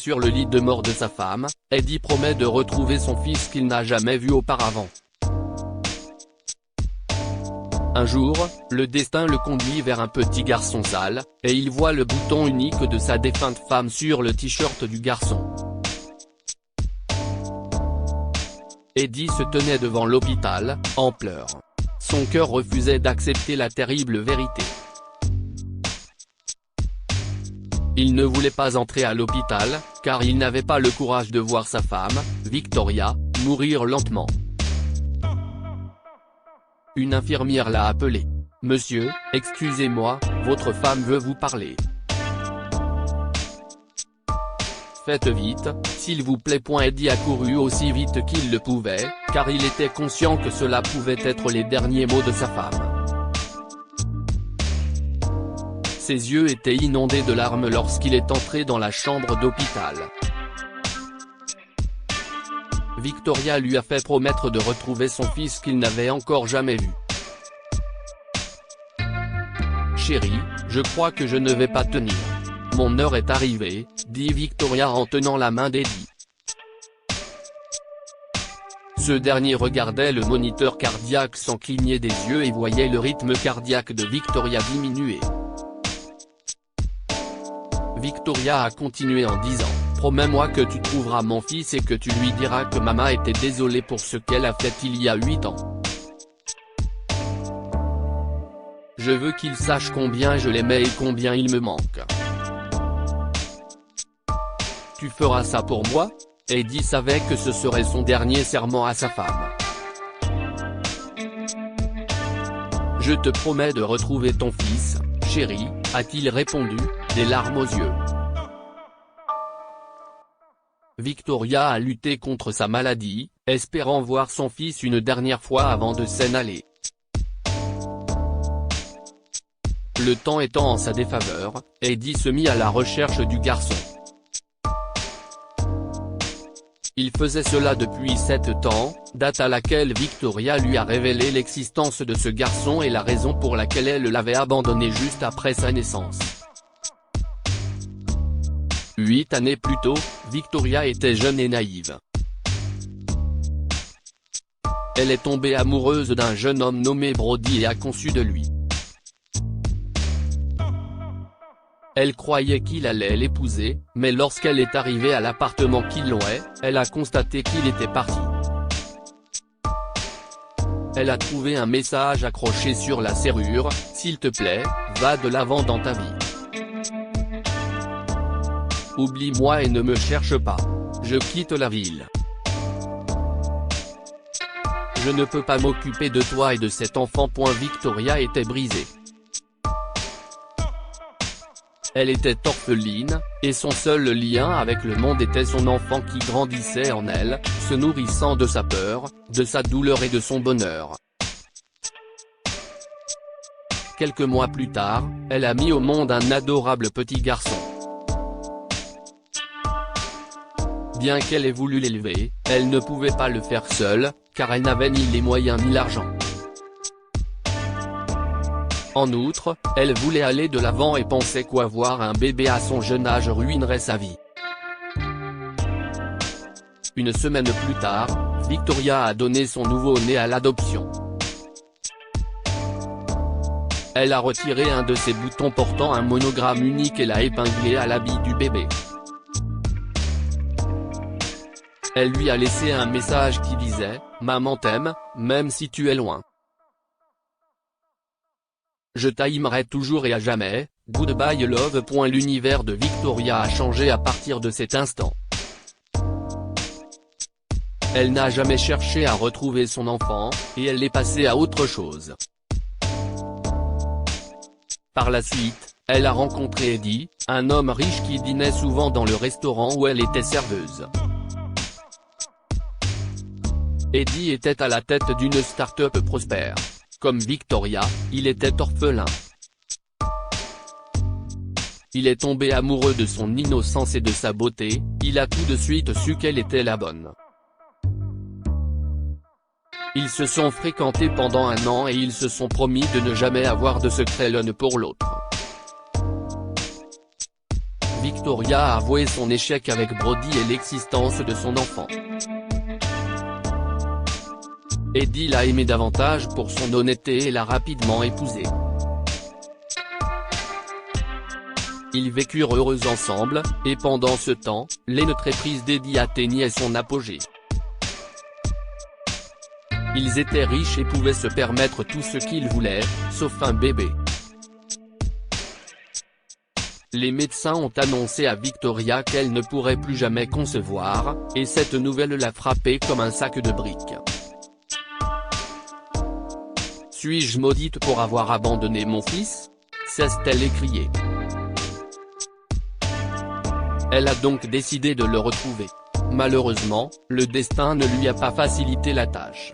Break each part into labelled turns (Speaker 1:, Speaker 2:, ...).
Speaker 1: sur le lit de mort de sa femme, Eddie promet de retrouver son fils qu'il n'a jamais vu auparavant. Un jour, le destin le conduit vers un petit garçon sale, et il voit le bouton unique de sa défunte femme sur le t-shirt du garçon. Eddie se tenait devant l'hôpital, en pleurs. Son cœur refusait d'accepter la terrible vérité. Il ne voulait pas entrer à l'hôpital, car il n'avait pas le courage de voir sa femme, Victoria, mourir lentement. Une infirmière l'a appelé. « Monsieur, excusez-moi, votre femme veut vous parler. » « Faites vite, s'il vous plaît. » Eddie a couru aussi vite qu'il le pouvait, car il était conscient que cela pouvait être les derniers mots de sa femme. Ses yeux étaient inondés de larmes lorsqu'il est entré dans la chambre d'hôpital. Victoria lui a fait promettre de retrouver son fils qu'il n'avait encore jamais vu. « Chérie, je crois que je ne vais pas tenir. Mon heure est arrivée, » dit Victoria en tenant la main d'Eddie. Ce dernier regardait le moniteur cardiaque sans cligner des yeux et voyait le rythme cardiaque de Victoria diminuer. Victoria a continué en disant « Promets-moi que tu trouveras mon fils et que tu lui diras que maman était désolée pour ce qu'elle a fait il y a 8 ans. Je veux qu'il sache combien je l'aimais et combien il me manque. Tu feras ça pour moi ?» Eddie savait que ce serait son dernier serment à sa femme. « Je te promets de retrouver ton fils, chérie, » a-t-il répondu, des larmes aux yeux. Victoria a lutté contre sa maladie, espérant voir son fils une dernière fois avant de s'en aller. Le temps étant en sa défaveur, Eddie se mit à la recherche du garçon. Il faisait cela depuis 7 ans, date à laquelle Victoria lui a révélé l'existence de ce garçon et la raison pour laquelle elle l'avait abandonné juste après sa naissance. 8 années plus tôt, Victoria était jeune et naïve. Elle est tombée amoureuse d'un jeune homme nommé Brody et a conçu de lui. Elle croyait qu'il allait l'épouser, mais lorsqu'elle est arrivée à l'appartement qu'il louait, elle a constaté qu'il était parti. Elle a trouvé un message accroché sur la serrure, « S'il te plaît, va de l'avant dans ta vie. Oublie-moi et ne me cherche pas. Je quitte la ville. Je ne peux pas m'occuper de toi et de cet enfant. » Victoria était brisée. Elle était orpheline, et son seul lien avec le monde était son enfant qui grandissait en elle, se nourrissant de sa peur, de sa douleur et de son bonheur. Quelques mois plus tard, elle a mis au monde un adorable petit garçon. Bien qu'elle ait voulu l'élever, elle ne pouvait pas le faire seule, car elle n'avait ni les moyens ni l'argent. En outre, elle voulait aller de l'avant et pensait qu'avoir un bébé à son jeune âge ruinerait sa vie. Une semaine plus tard, Victoria a donné son nouveau-né à l'adoption. Elle a retiré un de ses boutons portant un monogramme unique et l'a épinglé à l'habit du bébé. Elle lui a laissé un message qui disait « Maman t'aime, même si tu es loin. Je t'aimerai toujours et à jamais, goodbye love. » L'univers de Victoria a changé à partir de cet instant. Elle n'a jamais cherché à retrouver son enfant, et elle est passée à autre chose. Par la suite, elle a rencontré Eddie, un homme riche qui dînait souvent dans le restaurant où elle était serveuse. Eddie était à la tête d'une start-up prospère. Comme Victoria, il était orphelin. Il est tombé amoureux de son innocence et de sa beauté, il a tout de suite su qu'elle était la bonne. Ils se sont fréquentés pendant 1 an et ils se sont promis de ne jamais avoir de secret l'un pour l'autre. Victoria a avoué son échec avec Brody et l'existence de son enfant. Eddie l'a aimé davantage pour son honnêteté et l'a rapidement épousée. Ils vécurent heureux ensemble, et pendant ce temps, l'entreprise d'Eddie atteignait son apogée. Ils étaient riches et pouvaient se permettre tout ce qu'ils voulaient, sauf un bébé. Les médecins ont annoncé à Victoria qu'elle ne pourrait plus jamais concevoir, et cette nouvelle l'a frappée comme un sac de briques. Suis-je maudite pour avoir abandonné mon fils ? s'est-elle écriée. Elle a donc décidé de le retrouver. Malheureusement, le destin ne lui a pas facilité la tâche.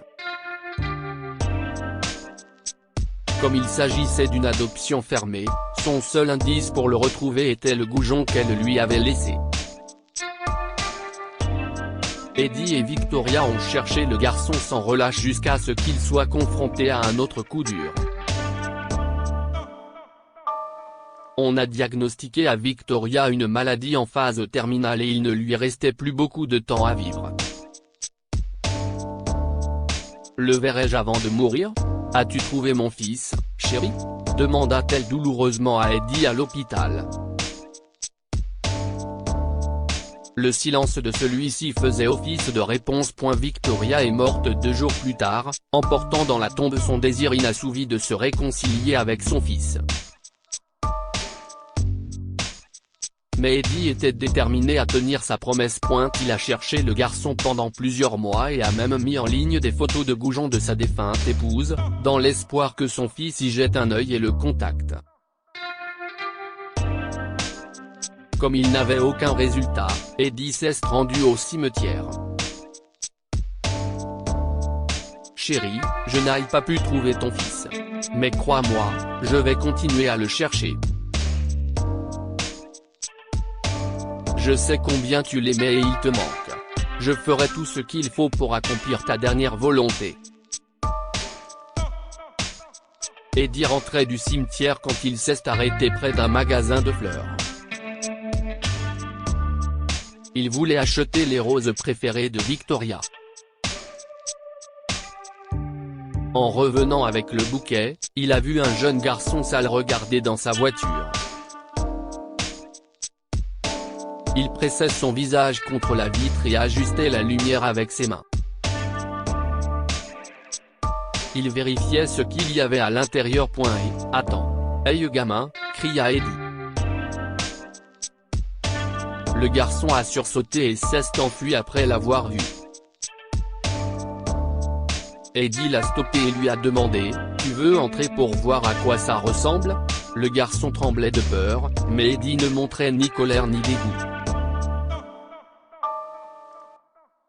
Speaker 1: Comme il s'agissait d'une adoption fermée, son seul indice pour le retrouver était le goujon qu'elle lui avait laissé. Eddie et Victoria ont cherché le garçon sans relâche jusqu'à ce qu'il soit confronté à un autre coup dur. On a diagnostiqué à Victoria une maladie en phase terminale et il ne lui restait plus beaucoup de temps à vivre. Le verrai-je avant de mourir ? As-tu trouvé mon fils, chérie ? demanda-t-elle douloureusement à Eddie à l'hôpital. Le silence de celui-ci faisait office de réponse. Victoria est morte 2 jours plus tard, emportant dans la tombe son désir inassouvi de se réconcilier avec son fils. Mais Eddie était déterminé à tenir sa promesse. Il a cherché le garçon pendant plusieurs mois et a même mis en ligne des photos de goujon de sa défunte épouse, dans l'espoir que son fils y jette un œil et le contacte. Comme il n'avait aucun résultat, Eddie s'est rendu au cimetière. Chérie, je n'ai pas pu trouver ton fils. Mais crois-moi, je vais continuer à le chercher. Je sais combien tu l'aimais et il te manque. Je ferai tout ce qu'il faut pour accomplir ta dernière volonté. Eddie rentrait du cimetière quand il s'est arrêté près d'un magasin de fleurs. Il voulait acheter les roses préférées de Victoria. En revenant avec le bouquet, il a vu un jeune garçon sale regarder dans sa voiture. Il pressait son visage contre la vitre et ajustait la lumière avec ses mains. Il vérifiait ce qu'il y avait à l'intérieur. Et, attends. Hey gamin, cria Eddie. Le garçon a sursauté et s'est enfui après l'avoir vu. Eddie l'a stoppé et lui a demandé « Tu veux entrer pour voir à quoi ça ressemble ?» Le garçon tremblait de peur, mais Eddie ne montrait ni colère ni dégoût.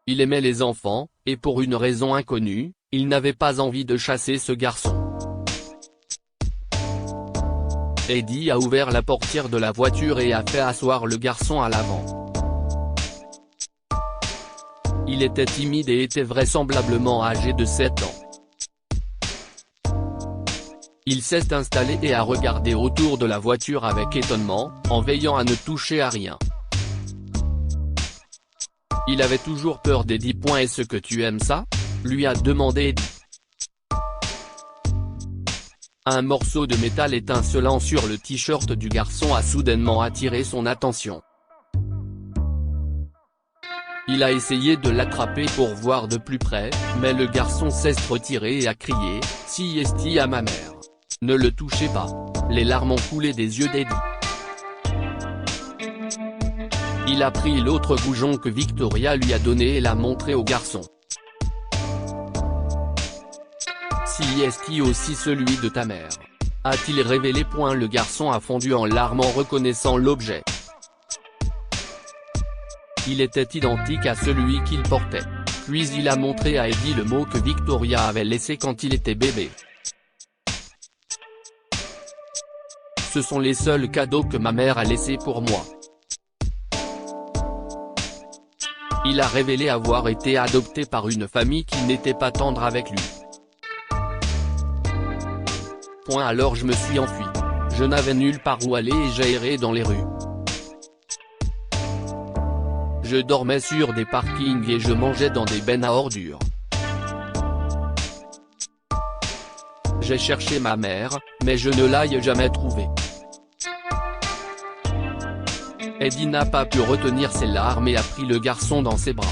Speaker 1: Il aimait les enfants, et pour une raison inconnue, il n'avait pas envie de chasser ce garçon. Eddie a ouvert la portière de la voiture et a fait asseoir le garçon à l'avant. Il était timide et était vraisemblablement âgé de 7 ans. Il s'est installé et a regardé autour de la voiture avec étonnement, en veillant à ne toucher à rien. Il avait toujours peur d'Eddie. Est-ce que tu aimes ça ? lui a demandé Eddie. Un morceau de métal étincelant sur le t-shirt du garçon a soudainement attiré son attention. Il a essayé de l'attraper pour voir de plus près, mais le garçon s'est retiré et a crié « Si esti à ma mère !» Ne le touchez pas. Les larmes ont coulé des yeux d'Eddie. Il a pris l'autre goujon que Victoria lui a donné et l'a montré au garçon. Si est-il aussi celui de ta mère ? A-t-il révélé ? Le garçon a fondu en larmes en reconnaissant l'objet. Il était identique à celui qu'il portait. Puis il a montré à Eddie le mot que Victoria avait laissé quand il était bébé. Ce sont les seuls cadeaux que ma mère a laissés pour moi. Il a révélé avoir été adopté par une famille qui n'était pas tendre avec lui. Alors je me suis enfui. Je n'avais nulle part où aller et j'ai erré dans les rues. Je dormais sur des parkings et je mangeais dans des bennes à ordures. J'ai cherché ma mère, mais je ne l'ai jamais trouvée. Eddie n'a pas pu retenir ses larmes et a pris le garçon dans ses bras.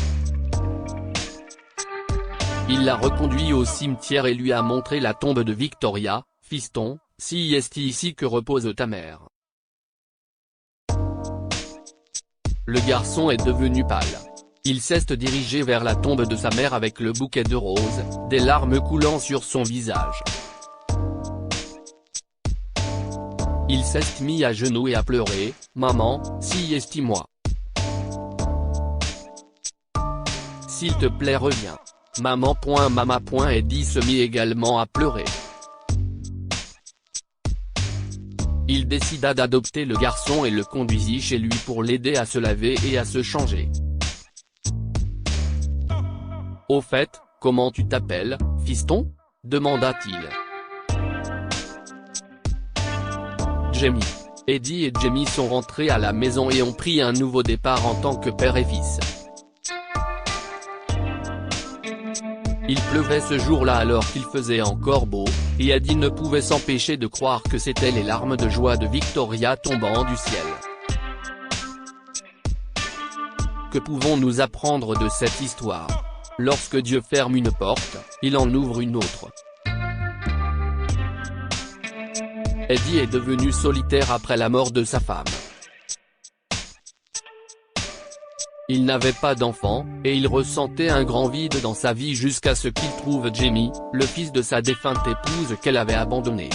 Speaker 1: Il l'a reconduit au cimetière et lui a montré la tombe de Victoria. « Fiston, si est ici que repose ta mère. » Le garçon est devenu pâle. Il s'est dirigé vers la tombe de sa mère avec le bouquet de roses, des larmes coulant sur son visage. Il s'est mis à genoux et a pleuré. « Maman, si est-moi. S'il te plaît reviens. » Maman. Eddie se mit également à pleurer. Il décida d'adopter le garçon et le conduisit chez lui pour l'aider à se laver et à se changer. « Au fait, comment tu t'appelles, fiston ?» demanda-t-il. « Jamie. » Eddie et Jamie sont rentrés à la maison et ont pris un nouveau départ en tant que père et fils. Il pleuvait ce jour-là alors qu'il faisait encore beau, et Eddie ne pouvait s'empêcher de croire que c'étaient les larmes de joie de Victoria tombant du ciel. Que pouvons-nous apprendre de cette histoire? Lorsque Dieu ferme une porte, il en ouvre une autre. Eddie est devenu solitaire après la mort de sa femme. Il n'avait pas d'enfant, et il ressentait un grand vide dans sa vie jusqu'à ce qu'il trouve Jamie, le fils de sa défunte épouse qu'elle avait abandonné.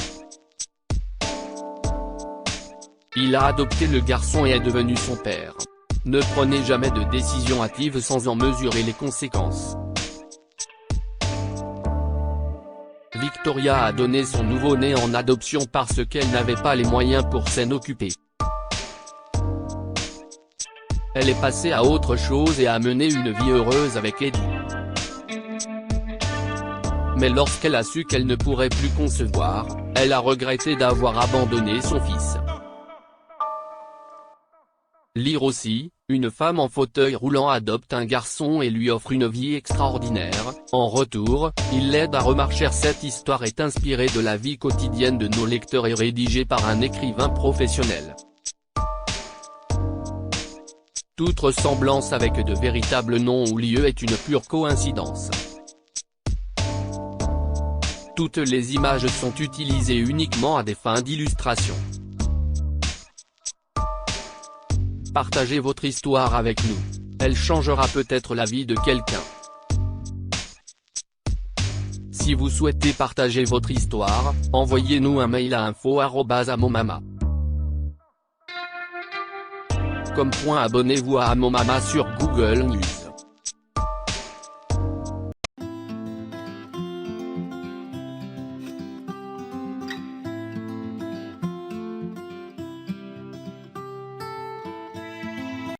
Speaker 1: Il a adopté le garçon et est devenu son père. Ne prenez jamais de décision hâtive sans en mesurer les conséquences. Victoria a donné son nouveau-né en adoption parce qu'elle n'avait pas les moyens pour s'en occuper. Elle est passée à autre chose et a mené une vie heureuse avec Eddie. Mais lorsqu'elle a su qu'elle ne pourrait plus concevoir, elle a regretté d'avoir abandonné son fils. Lire aussi, une femme en fauteuil roulant adopte un garçon et lui offre une vie extraordinaire. En retour, il l'aide à remarcher. Cette histoire est inspirée de la vie quotidienne de nos lecteurs et rédigée par un écrivain professionnel. Toute ressemblance avec de véritables noms ou lieux est une pure coïncidence. Toutes les images sont utilisées uniquement à des fins d'illustration. Partagez votre histoire avec nous. Elle changera peut-être la vie de quelqu'un. Si vous souhaitez partager votre histoire, envoyez-nous un mail à info@amomama. Abonnez-vous à Amomama sur Google News.